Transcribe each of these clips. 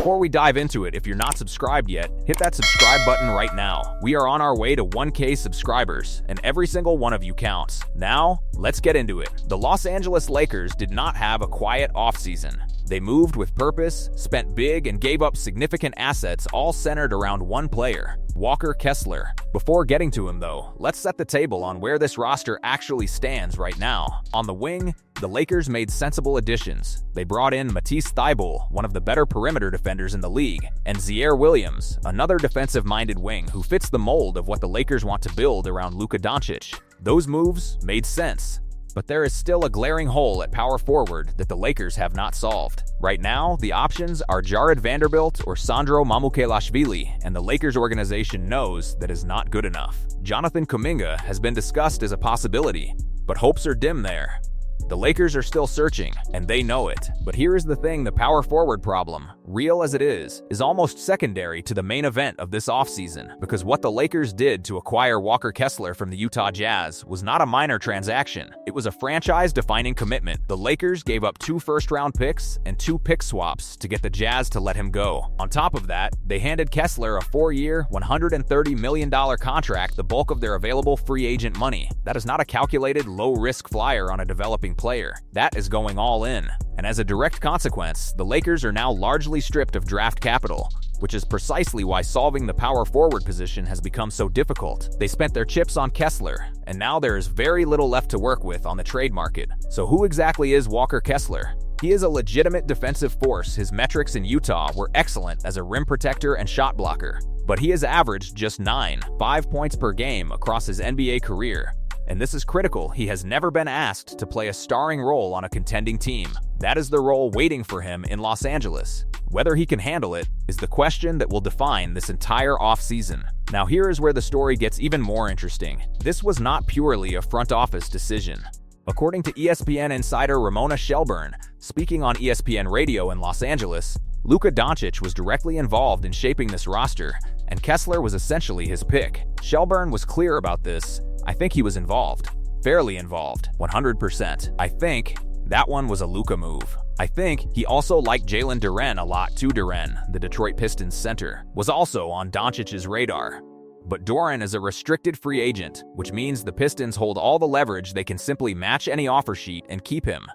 before we dive into it, if you're not subscribed yet, hit that subscribe button right now. We are on our way to 1K subscribers, and every single one of you counts. Now, let's get into it. The Los Angeles Lakers did not have a quiet offseason. They moved with purpose, spent big, and gave up significant assets all centered around one player, Walker Kessler. Before getting to him though, let's set the table on where this roster actually stands right now. On the wing, the Lakers made sensible additions. They brought in Matisse Thybulle, one of the better perimeter defenders in the league, and Ziaire Williams, another defensive-minded wing who fits the mold of what the Lakers want to build around Luka Doncic. Those moves made sense. But there is still a glaring hole at power forward that the Lakers have not solved. Right now, the options are Jared Vanderbilt or Sandro Mamukelashvili, and the Lakers organization knows that is not good enough. Jonathan Kuminga has been discussed as a possibility, but hopes are dim there. The Lakers are still searching, and they know it. But here is the thing: the power forward problem, real as it is almost secondary to the main event of this offseason, because what the Lakers did to acquire Walker Kessler from the Utah Jazz was not a minor transaction. It was a franchise-defining commitment. The Lakers gave up 2 first-round picks and 2 pick swaps to get the Jazz to let him go. On top of that, they handed Kessler a 4-year, $130 million contract, the bulk of their available free agent money. That is not a calculated, low-risk flyer on a developing player. That is going all in. And as a direct consequence, the Lakers are now largely stripped of draft capital, which is precisely why solving the power forward position has become so difficult. They spent their chips on Kessler, and now there is very little left to work with on the trade market. So who exactly is Walker Kessler? He is a legitimate defensive force. His metrics in Utah were excellent as a rim protector and shot blocker, but he has averaged just 5 points per game across his NBA career. And this is critical: he has never been asked to play a starring role on a contending team. That is the role waiting for him in Los Angeles. Whether he can handle it is the question that will define this entire offseason. Now here is where the story gets even more interesting. This was not purely a front office decision. According to ESPN insider Ramona Shelburne, speaking on ESPN Radio in Los Angeles, Luka Doncic was directly involved in shaping this roster, and Kessler was essentially his pick. Shelburne was clear about this. "I think he was involved. Fairly involved. 100%. I think that one was a Luka move. I think he also liked Jalen Duren a lot too." Duren, the Detroit Pistons center, was also on Doncic's radar. But Duren is a restricted free agent, which means the Pistons hold all the leverage. They can simply match any offer sheet and keep him.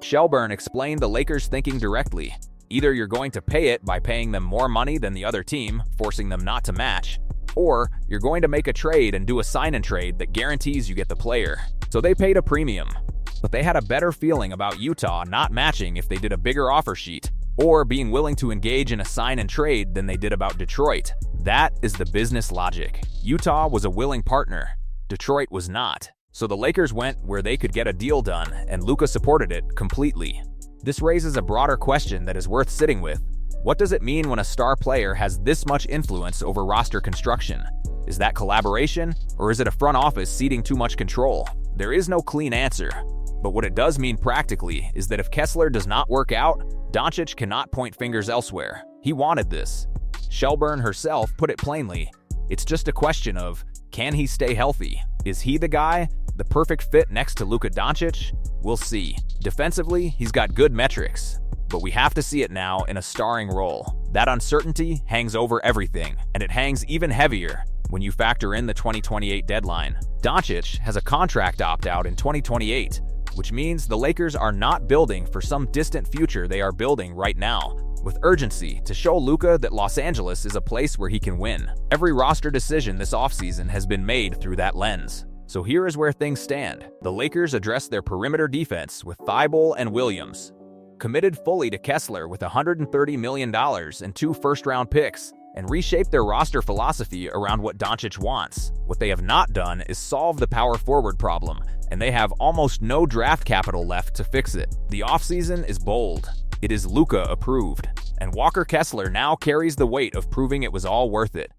Shelburne explained the Lakers' thinking directly. Either you're going to pay it by paying them more money than the other team, forcing them not to match, or you're going to make a trade and do a sign-and-trade that guarantees you get the player. So they paid a premium. But they had a better feeling about Utah not matching if they did a bigger offer sheet, or being willing to engage in a sign-and-trade than they did about Detroit. That is the business logic. Utah was a willing partner. Detroit was not. So the Lakers went where they could get a deal done, and Luka supported it completely. This raises a broader question that is worth sitting with. What does it mean when a star player has this much influence over roster construction? Is that collaboration, or is it a front office ceding too much control? There is no clean answer. But what it does mean practically is that if Kessler does not work out, Doncic cannot point fingers elsewhere. He wanted this. Shelburne herself put it plainly. It's just a question of, can he stay healthy? Is he the guy? The perfect fit next to Luka Doncic? We'll see. Defensively, he's got good metrics, but we have to see it now in a starring role. That uncertainty hangs over everything, and it hangs even heavier when you factor in the 2028 deadline. Doncic has a contract opt-out in 2028, which means the Lakers are not building for some distant future. They are building right now, with urgency, to show Luka that Los Angeles is a place where he can win. Every roster decision this offseason has been made through that lens. So here is where things stand. The Lakers addressed their perimeter defense with Thybulle and Williams, committed fully to Kessler with $130 million and 2 first-round picks, and reshaped their roster philosophy around what Doncic wants. What they have not done is solve the power forward problem, and they have almost no draft capital left to fix it. The offseason is bold. It is Luka approved, and Walker Kessler now carries the weight of proving it was all worth it.